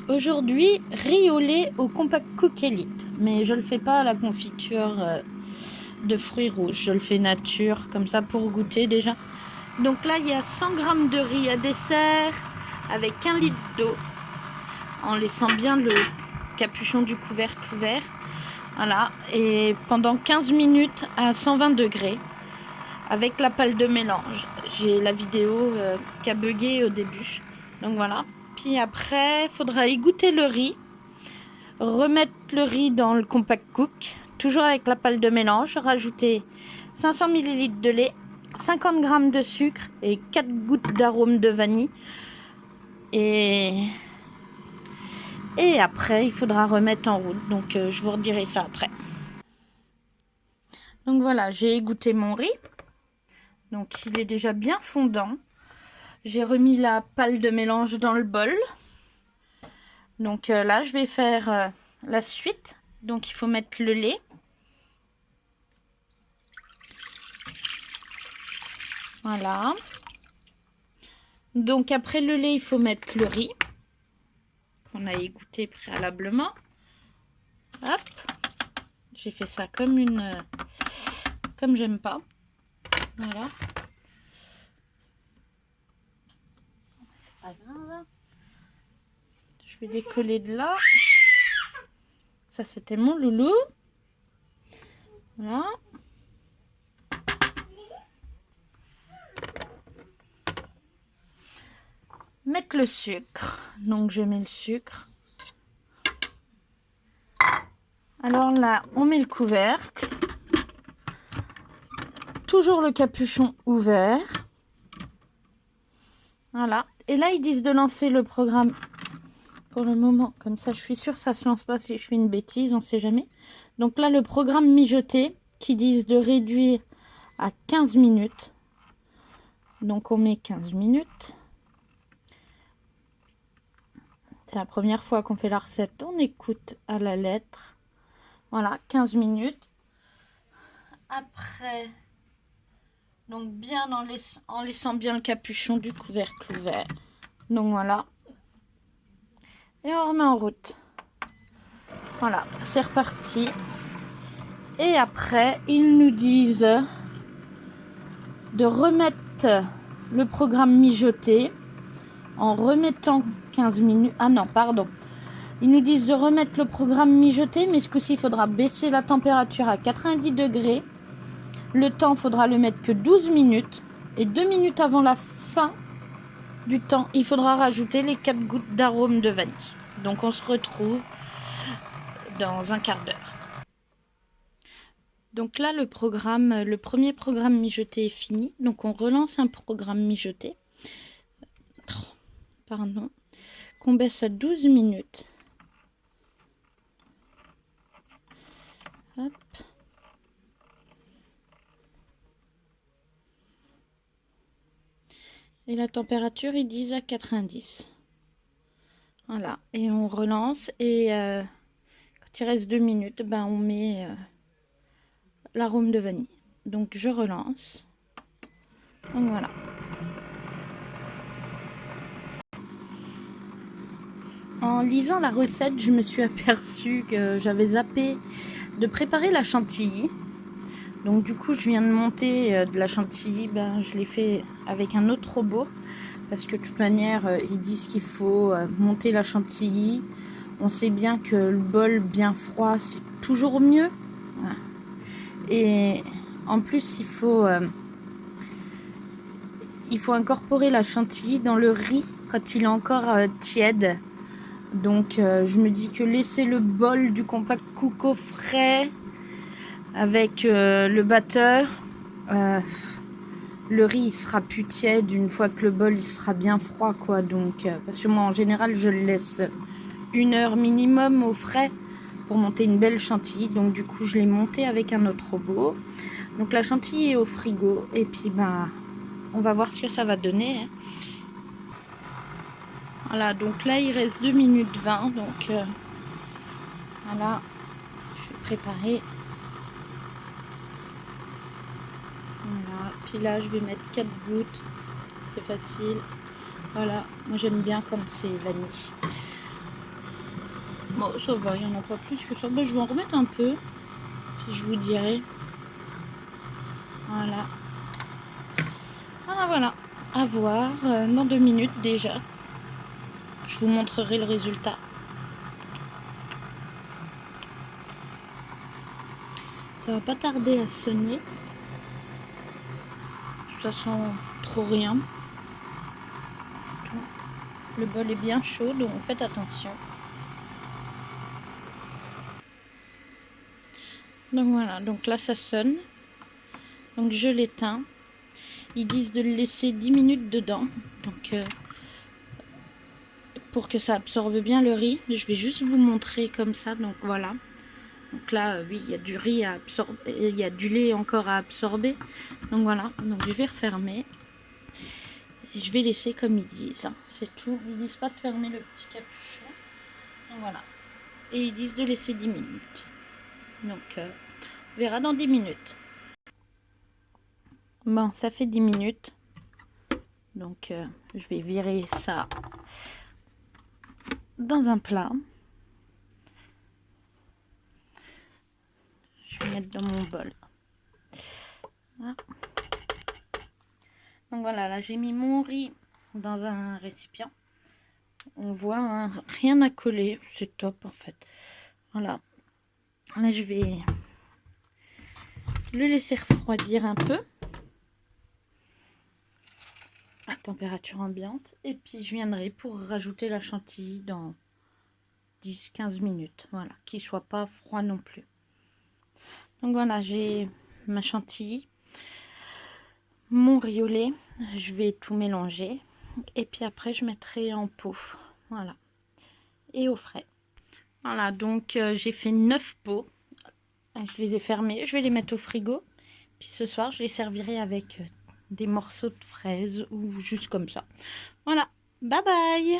Aujourd'hui, riz au lait au Compact Cook Elite. Mais je le fais pas à la confiture de fruits rouges. Je le fais nature, comme ça pour goûter déjà. Donc là, il y a 100 g de riz à dessert avec 1 litre d'eau. En laissant bien le capuchon du couvercle ouvert. Voilà. Et pendant 15 minutes à 120 degrés avec la pâle de mélange. J'ai la vidéo qui a bugué au début. Donc voilà. Puis après, il faudra égoutter le riz. Remettre le riz dans le Compact Cook. Toujours avec la pâle de mélange. Rajouter 500 ml de lait, 50 g de sucre et 4 gouttes d'arôme de vanille. Et après, il faudra remettre en route. Donc, je vous redirai ça après. Donc voilà, j'ai égoutter mon riz. Donc, il est déjà bien fondant. J'ai remis la pâle de mélange dans le bol. Donc là, je vais faire la suite. Donc, il faut mettre le lait. Voilà. Donc, après le lait, il faut mettre le riz qu'on a égoutté préalablement. Hop. J'ai fait ça comme comme j'aime pas. Voilà. C'est pas grave. Je vais décoller de là. Ça, c'était mon loulou. Voilà. Mettre le sucre. Donc, je mets le sucre. Alors là, on met le couvercle. Toujours le capuchon ouvert. Voilà. Et là, ils disent de lancer le programme pour le moment. Comme ça, je suis sûre que ça ne se lance pas si je fais une bêtise. On ne sait jamais. Donc là, le programme mijoté qui disent de réduire à 15 minutes. Donc, on met 15 minutes. C'est la première fois qu'on fait la recette. On écoute à la lettre. Voilà, 15 minutes. Après, donc bien en laissant bien le capuchon du couvercle ouvert. Donc voilà. Et on remet en route. Voilà, c'est reparti. Et après, ils nous disent de remettre le programme mijoté en remettant 15 minutes. Ah non, pardon. Ils nous disent de remettre le programme mijoté, mais ce coup-ci, il faudra baisser la température à 90 degrés. Le temps, il faudra le mettre que 12 minutes. Et 2 minutes avant la fin du temps, il faudra rajouter les 4 gouttes d'arôme de vanille. Donc, on se retrouve dans un quart d'heure. Donc là, le premier programme mijoté est fini. Donc, on relance un programme mijoté. Pardon. Qu'on baisse à 12 minutes. Hop. Et la température, ils disent à 90. Voilà. Et on relance. Et quand il reste 2 minutes, ben, on met l'arôme de vanille. Donc, je relance. Donc, voilà. En lisant la recette, je me suis aperçue que j'avais zappé de préparer la chantilly. Donc du coup, je viens de monter de la chantilly. Ben, je l'ai fait avec un autre robot. Parce que de toute manière, ils disent qu'il faut monter la chantilly. On sait bien que le bol bien froid, c'est toujours mieux. Voilà. Et en plus, il faut incorporer la chantilly dans le riz quand il est encore tiède. Donc je me dis que laisser le bol du Compact Cook au frais avec le batteur, le riz il sera plus tiède une fois que le bol il sera bien froid quoi. Donc parce que moi en général je le laisse 1 heure minimum au frais pour monter une belle chantilly. Donc du coup je l'ai monté avec un autre robot. Donc la chantilly est au frigo et puis bah on va voir ce que ça va donner. Hein. Voilà, donc là il reste 2 minutes 20, donc voilà, je vais préparer. Voilà, puis là je vais mettre 4 gouttes, c'est facile. Voilà, moi j'aime bien quand c'est vanille. Bon, ça va, il n'y en a pas plus que ça. Ben, je vais en remettre un peu. Puis je vous dirai. Voilà. Voilà, voilà. À voir dans 2 minutes déjà. Je vous montrerai le résultat. Ça va pas tarder à sonner. Ça sent trop rien. Le bol est bien chaud, donc faites attention. Donc voilà, donc là ça sonne. Donc je l'éteins. Ils disent de le laisser 10 minutes dedans. Donc pour que ça absorbe bien le riz. Je vais juste vous montrer comme ça. Donc voilà. Donc là, oui, il y a du riz à absorber. Il y a du lait encore à absorber. Donc voilà. Donc je vais refermer. Et je vais laisser comme ils disent. C'est tout. Ils disent pas de fermer le petit capuchon. Donc voilà. Et ils disent de laisser 10 minutes. Donc on verra dans 10 minutes. Bon, ça fait 10 minutes. Donc je vais virer ça dans un plat. Je vais mettre dans mon bol. Voilà. Donc voilà, là j'ai mis mon riz dans un récipient. On voit hein, rien à coller, c'est top en fait. Voilà. Là je vais le laisser refroidir un peu à température ambiante. Et puis je viendrai pour rajouter la chantilly dans 10-15 minutes. Voilà, qu'il soit pas froid non plus. Donc voilà, j'ai ma chantilly, mon riz au lait, je vais tout mélanger et puis après je mettrai en pot, voilà, et au frais. Voilà, donc j'ai fait 9 pots, je les ai fermés, je vais les mettre au frigo, puis ce soir je les servirai avec des morceaux de fraises ou juste comme ça. Voilà, bye bye.